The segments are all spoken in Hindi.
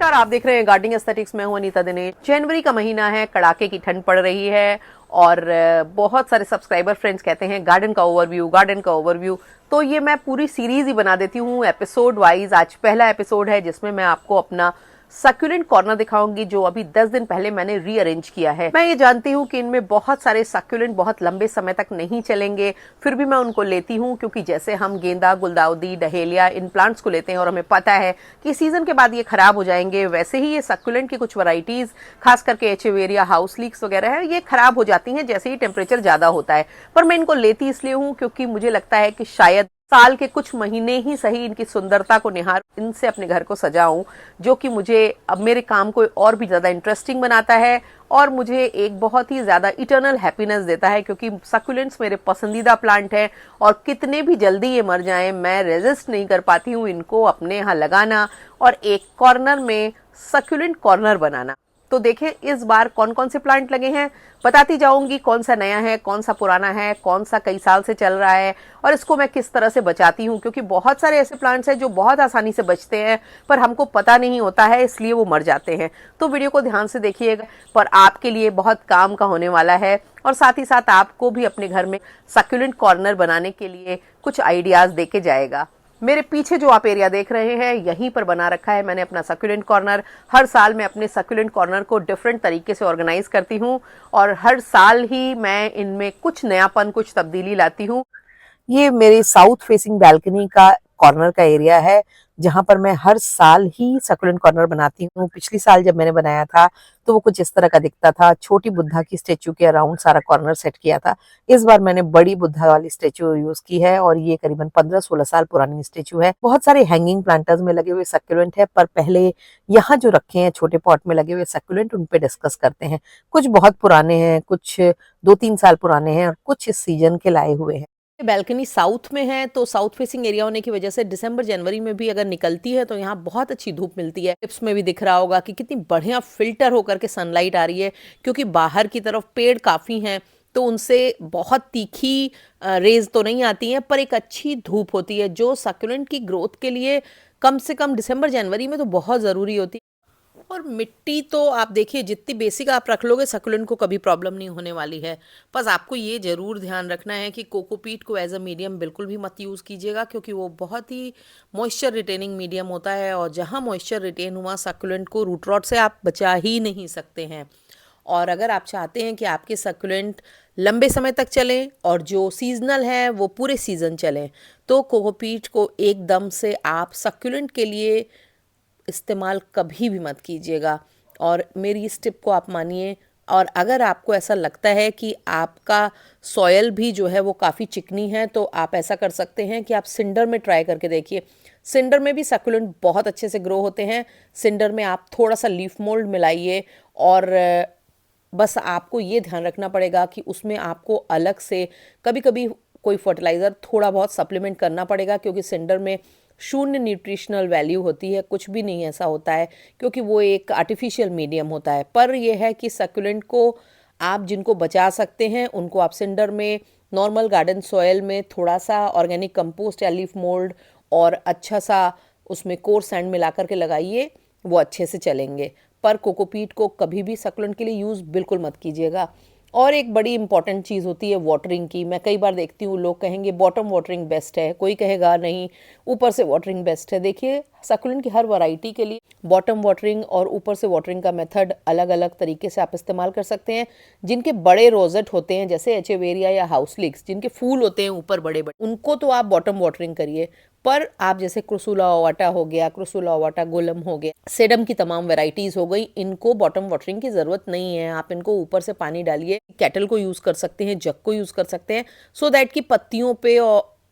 नमस्कार, आप देख रहे हैं गार्डनिंग एस्थेटिक्स में हूं अनीता दिनेश। जनवरी का महीना है, कड़ाके की ठंड पड़ रही है और बहुत सारे सब्सक्राइबर फ्रेंड्स कहते हैं गार्डन का ओवरव्यू। तो ये मैं पूरी सीरीज ही बना देती हूँ एपिसोड वाइज। आज पहला एपिसोड है जिसमें मैं आपको अपना सक्यूलेंट कॉर्नर दिखाऊंगी जो अभी 10 दिन पहले मैंने रीअरेंज किया है। मैं ये जानती हूँ कि इनमें बहुत सारे सक्यूलेंट बहुत लंबे समय तक नहीं चलेंगे, फिर भी मैं उनको लेती हूँ क्योंकि जैसे हम गेंदा, गुलदाउदी, डहेलिया इन प्लांट्स को लेते हैं और हमें पता है कि सीजन के बाद ये खराब हो जाएंगे, वैसे ही ये सक्यूलेंट की कुछ वैरायटीज खास करके एचेवेरिया, हाउस लीक्स वगैरह है, ये खराब हो जाती हैं जैसे ही टेम्परेचर ज्यादा होता है। पर मैं इनको लेती इसलिए हूँ क्योंकि मुझे लगता है कि शायद साल के कुछ महीने ही सही इनकी सुंदरता को निहार इनसे अपने घर को सजाऊं, जो कि मुझे अब मेरे काम को और भी ज्यादा इंटरेस्टिंग बनाता है और मुझे एक बहुत ही ज्यादा इटर्नल हैप्पीनेस देता है क्योंकि सक्यूलेंट्स मेरे पसंदीदा प्लांट हैं और कितने भी जल्दी ये मर जाएं मैं रेजिस्ट नहीं कर पाती हूँ इनको अपने यहाँ लगाना और एक कॉर्नर में सक्यूलेंट कॉर्नर बनाना। तो देखें इस बार कौन कौन से प्लांट लगे हैं, बताती जाऊंगी कौन सा नया है, कौन सा पुराना है, कौन सा कई साल से चल रहा है और इसको मैं किस तरह से बचाती हूँ, क्योंकि बहुत सारे ऐसे प्लांट्स हैं जो बहुत आसानी से बचते हैं पर हमको पता नहीं होता है इसलिए वो मर जाते हैं। तो वीडियो को ध्यान से देखिएगा, पर आपके लिए बहुत काम का होने वाला है और साथ ही साथ आपको भी अपने घर में सक्यूलेंट कॉर्नर बनाने के लिए कुछ आइडियाज देके जाएगा। मेरे पीछे जो आप एरिया देख रहे हैं यहीं पर बना रखा है मैंने अपना सक्यूलेंट कॉर्नर। हर साल मैं अपने सक्यूलेंट कॉर्नर को डिफरेंट तरीके से ऑर्गेनाइज करती हूँ और हर साल ही मैं इनमें कुछ नयापन, कुछ तब्दीली लाती हूँ। ये मेरी साउथ फेसिंग बैल्कनी का कॉर्नर का एरिया है जहां पर मैं हर साल ही सक्यूलेंट कॉर्नर बनाती हूँ। पिछली साल जब मैंने बनाया था तो वो कुछ इस तरह का दिखता था, छोटी बुद्धा की स्टेचू के अराउंड सारा कॉर्नर सेट किया था। इस बार मैंने बड़ी बुद्धा वाली स्टेचू यूज की है और ये करीबन 15-16 साल पुरानी स्टेचू है। बहुत सारे हैंगिंग प्लांटर्स में लगे हुए सक्यूलेंट है, पर पहले यहाँ जो रखे हैं छोटे पॉट में लगे हुए सक्यूलेंट उन पे डिस्कस करते हैं। कुछ बहुत पुराने हैं, कुछ 2-3 साल पुराने हैं और कुछ इस सीजन के लाए हुए हैं। बैल्कनी साउथ में है तो साउथ फेसिंग एरिया होने की वजह से दिसंबर जनवरी में भी अगर निकलती है तो यहाँ बहुत अच्छी धूप मिलती है। टिप्स में भी दिख रहा होगा कि कितनी बढ़िया फिल्टर होकर के सनलाइट आ रही है, क्योंकि बाहर की तरफ पेड़ काफी हैं तो उनसे बहुत तीखी रेज तो नहीं आती है पर एक अच्छी धूप होती है जो सक्यूलेंट की ग्रोथ के लिए कम से कम दिसंबर जनवरी में तो बहुत ज़रूरी होती है। और मिट्टी तो आप देखिए जितनी बेसिक आप रख लोगे सक्यूलेंट को कभी प्रॉब्लम नहीं होने वाली है। बस आपको ये ज़रूर ध्यान रखना है कि कोकोपीट को एज अ मीडियम बिल्कुल भी मत यूज़ कीजिएगा, क्योंकि वो बहुत ही मॉइस्चर रिटेनिंग मीडियम होता है और जहाँ मॉइस्चर रिटेन हुआ सक्यूलेंट को रूट रॉट से आप बचा ही नहीं सकते हैं। और अगर आप चाहते हैं कि आपके सक्यूलेंट लंबे समय तक चलें और जो सीजनल है वो पूरे सीज़न चलें तो कोकोपीट को एकदम से आप सक्यूलेंट के लिए इस्तेमाल कभी भी मत कीजिएगा और मेरी इस टिप को आप मानिए। और अगर आपको ऐसा लगता है कि आपका सॉयल भी जो है वो काफ़ी चिकनी है तो आप ऐसा कर सकते हैं कि आप सिंडर में ट्राई करके देखिए। सिंडर में भी सक्यूलेंट बहुत अच्छे से ग्रो होते हैं। सिंडर में आप थोड़ा सा लीफ मोल्ड मिलाइए और बस आपको ये ध्यान रखना पड़ेगा कि उसमें आपको अलग से कभी कभी कोई फर्टिलाइज़र थोड़ा बहुत सप्लीमेंट करना पड़ेगा, क्योंकि सिंडर में शून्य न्यूट्रिशनल वैल्यू होती है, कुछ भी नहीं ऐसा होता है क्योंकि वो एक आर्टिफिशियल मीडियम होता है। पर यह है कि सक्यूलेंट को आप जिनको बचा सकते हैं उनको आप सिंडर में, नॉर्मल गार्डन सॉयल में थोड़ा सा ऑर्गेनिक कंपोस्ट या लीफ मोल्ड और अच्छा सा उसमें कोर सैंड मिला करके लगाइए, वो अच्छे से चलेंगे। पर कोकोपीट को कभी भी सक्यूलेंट के लिए यूज़ बिल्कुल मत कीजिएगा। और एक बड़ी इंपॉर्टेंट चीज़ होती है वाटरिंग की। मैं कई बार देखती हूँ लोग कहेंगे बॉटम वाटरिंग बेस्ट है, कोई कहेगा नहीं ऊपर से वाटरिंग बेस्ट है। देखिए सक्यूलेंट की हर वैरायटी के लिए बॉटम वाटरिंग और ऊपर से वाटरिंग का मेथड अलग अलग तरीके से आप इस्तेमाल कर सकते हैं। जिनके बड़े रोजेट होते हैं जैसे एचेवेरिया या हाउस लीक्स, जिनके फूल होते हैं ऊपर बड़े बड़े, उनको तो आप बॉटम वाटरिंग करिए। पर आप जैसे क्रुसुला ओवाटा हो गया, क्रुसुला ओवाटा गोलम हो गया, सेडम की तमाम वैरायटीज हो गई, इनको बॉटम वाटरिंग की ज़रूरत नहीं है। आप इनको ऊपर से पानी डालिए, केटल को यूज़ कर सकते हैं, जग को यूज़ कर सकते हैं, सो दैट कि पत्तियों पे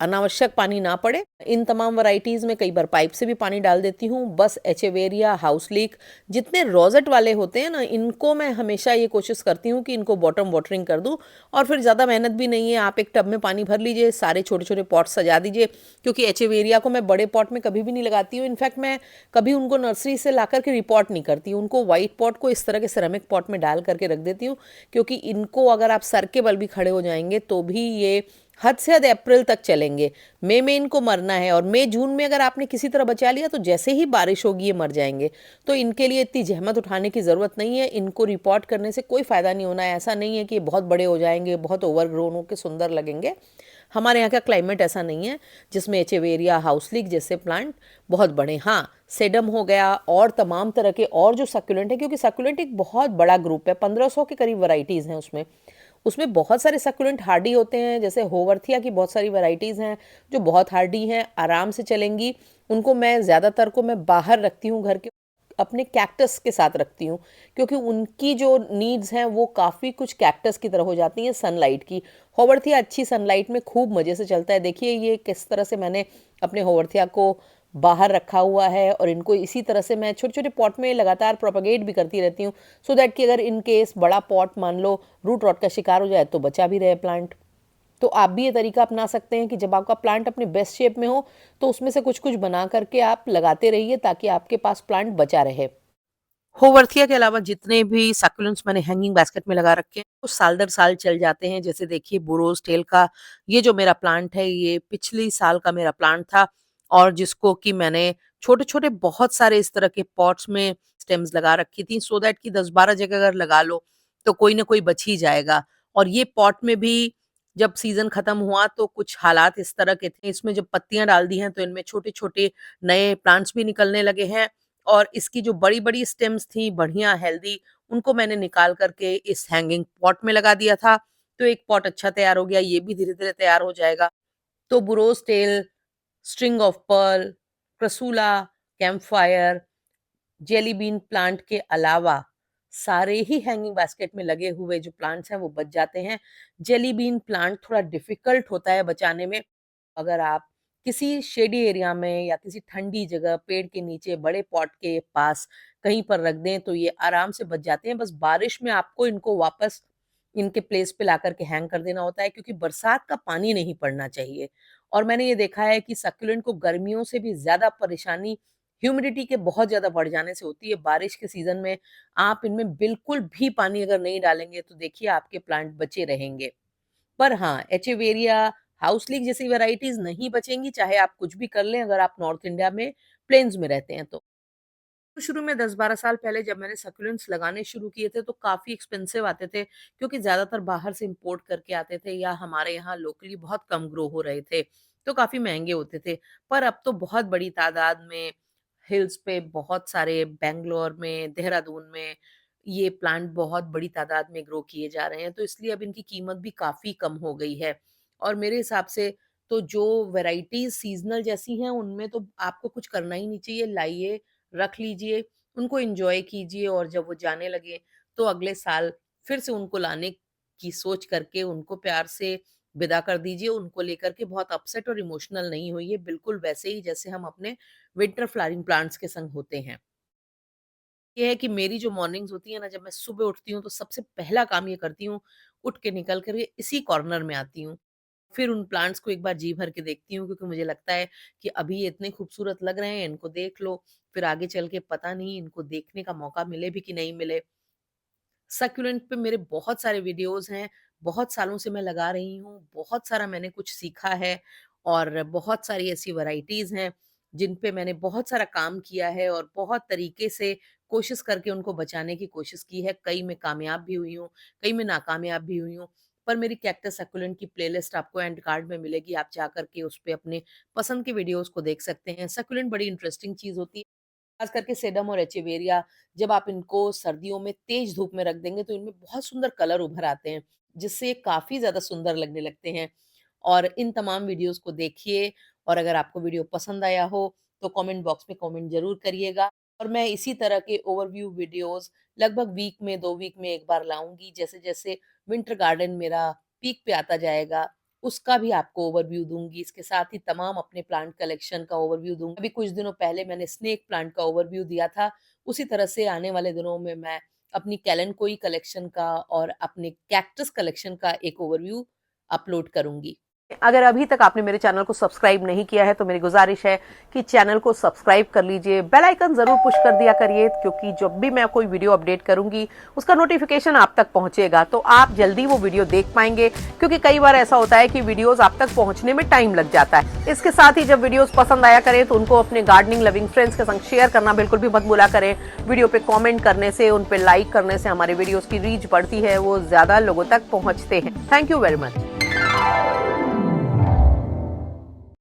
अनावश्यक पानी ना पड़े। इन तमाम वैरायटीज़ में कई बार पाइप से भी पानी डाल देती हूँ। बस एचेवेरिया, हाउस लीक, जितने रोजेट वाले होते हैं ना, इनको मैं हमेशा ये कोशिश करती हूँ कि इनको बॉटम वाटरिंग कर दूँ। और फिर ज़्यादा मेहनत भी नहीं है, आप एक टब में पानी भर लीजिए, सारे छोटे छोटे पॉट सजा दीजिए। क्योंकि एचेवेरिया को मैं बड़े पॉट में कभी भी नहीं लगाती हूँ, इनफैक्ट मैं कभी उनको नर्सरी से ला करके रिपोर्ट नहीं करती हूँ। उनको वाइट पॉट को इस तरह के सिरेमिक पॉट में डाल करके रख देती हूँ, क्योंकि इनको अगर आप सर के बल भी खड़े हो जाएंगे तो भी ये हद से हद अप्रैल तक चलेंगे। मई में इनको मरना है, और मई जून में अगर आपने किसी तरह बचा लिया तो जैसे ही बारिश होगी ये मर जाएंगे। तो इनके लिए इतनी जहमत उठाने की ज़रूरत नहीं है। इनको रिपोर्ट करने से कोई फ़ायदा नहीं होना है। ऐसा नहीं है कि ये बहुत बड़े हो जाएंगे, बहुत ओवरग्रोन होकर सुंदर लगेंगे। हमारे यहाँ का क्लाइमेट ऐसा नहीं है जिसमें एचेवेरिया, हाउस लीक जैसे प्लांट बहुत बड़े। हाँ, सेडम हो गया और तमाम तरह के और जो सक्यूलेंट है, क्योंकि सक्यूलेंट एक बहुत बड़ा ग्रुप है, 1500 के करीब वैरायटीज़ हैं उसमें। उसमें बहुत सारे सक्यूलेंट हार्डी होते हैं, जैसे होवरथिया की बहुत सारी वैरायटीज़ हैं जो बहुत हार्डी हैं, आराम से चलेंगी। उनको मैं ज़्यादातर को मैं बाहर रखती हूँ घर के, अपने कैक्टस के साथ रखती हूँ, क्योंकि उनकी जो नीड्स हैं वो काफ़ी कुछ कैक्टस की तरह हो जाती हैं सनलाइट की। होवरथिया अच्छी सनलाइट में खूब मज़े से चलता है। देखिए ये किस तरह से मैंने अपने होवरथिया को बाहर रखा हुआ है, और इनको इसी तरह से मैं छोटे छोटे पॉट में लगातार प्रोपगेट भी करती रहती हूँ, सो दैट कि अगर इन केस बड़ा पॉट मान लो रूट रॉट का शिकार हो जाए तो बचा भी रहे प्लांट। तो आप भी ये तरीका अपना सकते हैं कि जब आपका प्लांट अपने बेस्ट शेप में हो तो उसमें से कुछ कुछ बना करके आप लगाते रहिए, ताकि आपके पास प्लांट बचा रहे। होवरथिया के अलावा जितने भी सक्यूलेंट्स मैंने हैंगिंग बास्केट में लगा रखे हैं वो साल दर साल चल जाते हैं। जैसे देखिए बुरोज टेल का ये जो मेरा प्लांट है, ये पिछली साल का मेरा प्लांट था, और जिसको कि मैंने छोटे छोटे बहुत सारे इस तरह के पॉट्स में स्टेम्स लगा रखी थी, सो दैट कि 10-12 जगह अगर लगा लो तो कोई ना कोई बच ही जाएगा। और ये पॉट में भी जब सीजन खत्म हुआ तो कुछ हालात इस तरह के थे, इसमें जब पत्तियां डाल दी हैं तो इनमें छोटे छोटे नए प्लांट्स भी निकलने लगे हैं। और इसकी जो बड़ी-बड़ी स्टेम्स थी बढ़िया हेल्दी, उनको मैंने निकाल करके इस हैंगिंग पॉट में लगा दिया था। तो एक पॉट अच्छा तैयार हो गया, ये भी धीरे-धीरे तैयार हो जाएगा। तो burro's tail, string of pearl, crassula, campfire, jelly bean plant के अलावा सारे ही हैंगिंग बास्केट में लगे हुए जो प्लांट्स हैं वो बच जाते हैं। जेली बीन प्लांट थोड़ा डिफिकल्ट होता है बचाने में। अगर आप किसी शेडी एरिया में या किसी ठंडी जगह पेड़ के नीचे बड़े पॉट के पास कहीं पर रख दें तो ये आराम से बच जाते हैं। बस बारिश में आपको इनको वापस इनके प्लेस पे ला करके हैंग कर देना होता है, क्योंकि बरसात का पानी नहीं पड़ना चाहिए। और मैंने ये देखा है कि सक्यूलेंट को गर्मियों से भी ज़्यादा परेशानी ह्यूमिडिटी के बहुत ज़्यादा बढ़ जाने से होती है। बारिश के सीज़न में आप इनमें बिल्कुल भी पानी अगर नहीं डालेंगे तो देखिए आपके प्लांट बचे रहेंगे। पर हाँ, एचेवेरिया, हाउस लीक जैसी वैराइटीज़ नहीं बचेंगी, चाहे आप कुछ भी कर लें, अगर आप नॉर्थ इंडिया में प्लेन्स में रहते हैं तो। तो शुरू में 10-12 साल पहले जब मैंने सक्यूलेंट्स लगाने शुरू किए थे तो काफ़ी एक्सपेंसिव आते थे, क्योंकि ज़्यादातर बाहर से इम्पोर्ट करके आते थे या हमारे यहाँ लोकली बहुत कम ग्रो हो रहे थे, तो काफ़ी महँगे होते थे। पर अब तो बहुत बड़ी तादाद में हिल्स पे बहुत सारे बैंगलोर में, देहरादून में ये प्लांट बहुत बड़ी तादाद में ग्रो किए जा रहे हैं, तो इसलिए अब इनकी कीमत भी काफ़ी कम हो गई है। और मेरे हिसाब से तो जो वैराइटीज़ सीज़नल जैसी हैं उनमें तो आपको कुछ करना ही नहीं चाहिए, लाइए, रख लीजिए, उनको एन्जॉय कीजिए, और जब वो जाने लगे तो अगले साल फिर से उनको लाने की सोच करके उनको प्यार से विदा कर दीजिए। उनको लेकर के बहुत अपसेट और इमोशनल नहीं होइए, बिल्कुल वैसे ही जैसे हम अपने विंटर फ्लावरिंग प्लांट्स के संग होते हैं। ये है कि मेरी जो मॉर्निंग्स होती है ना, जब मैं सुबह उठती हूँ तो सबसे पहला काम ये करती हूँ, उठ के निकल कर के इसी कॉर्नर में आती हूँ। फिर उन प्लांट्स को एक बार जी भर के देखती हूँ, क्योंकि मुझे लगता है कि अभी ये इतने खूबसूरत लग रहे हैं, इनको देख लो, फिर आगे चल के पता नहीं इनको देखने का मौका मिले भी कि नहीं मिले। सक्यूलेंट पे मेरे बहुत सारे वीडियोज़ हैं, बहुत सालों से मैं लगा रही हूँ, बहुत सारा मैंने कुछ सीखा है, और बहुत सारी ऐसी वैराइटीज़ हैं, जिन पे मैंने बहुत सारा काम किया है और बहुत तरीके से कोशिश करके उनको बचाने की कोशिश की है। कई में कामयाब भी हुई हूँ, कई में नाकामयाब भी हुई हूँ। पर मेरी कैक्टस सक्यूलेंट की प्लेलिस्ट आपको एंड कार्ड में मिलेगी, आप जा कर के उस पे अपने पसंद के वीडियोज़ को देख सकते हैं। सक्यूलेंट बड़ी इंटरेस्टिंग चीज़ होती है। खास करके सेडम और एचेवेरिया, जब आप इनको सर्दियों में तेज धूप में रख देंगे तो इनमें बहुत सुंदर कलर उभर आते हैं, जिससे ये काफ़ी ज़्यादा सुंदर लगने लगते हैं। और इन तमाम वीडियोज़ को देखिए, और अगर आपको वीडियो पसंद आया हो तो कमेंट बॉक्स में कमेंट ज़रूर करिएगा। और मैं इसी तरह के ओवरव्यू वीडियोज़ लगभग वीक में 2 वीक में 1 बार लाऊँगी। जैसे-जैसे विंटर गार्डन मेरा पीक पे आता जाएगा, उसका भी आपको ओवरव्यू दूँगी। इसके साथ ही तमाम अपने प्लांट कलेक्शन का ओवरव्यू दूँगी। अभी कुछ दिनों पहले मैंने स्नेक प्लांट का ओवरव्यू दिया था। उसी तरह से आने वाले दिनों में मैं अपनी कैलेनकोई कलेक्शन का और अपने कैक्टस कलेक्शन का एक ओवरव्यू अपलोड करूँगी। अगर अभी तक आपने मेरे चैनल को सब्सक्राइब नहीं किया है तो मेरी गुजारिश है कि चैनल को सब्सक्राइब कर लीजिए, बेल आइकन जरूर पुश कर दिया करिए, क्योंकि जब भी मैं कोई वीडियो अपडेट करूंगी उसका नोटिफिकेशन आप तक पहुंचेगा तो आप जल्दी वो वीडियो देख पाएंगे, क्योंकि कई बार ऐसा होता है कि वीडियोस आप तक पहुंचने में टाइम लग जाता है। इसके साथ ही जब वीडियोस पसंद आया करें तो उनको अपने गार्डनिंग लविंग फ्रेंड्स के संग शेयर करना बिल्कुल भी मत भूला करें। वीडियो पे कमेंट करने से, उन पे लाइक करने से हमारे वीडियोस की रीच बढ़ती है, वो ज्यादा लोगों तक पहुंचते हैं। Thank you very much.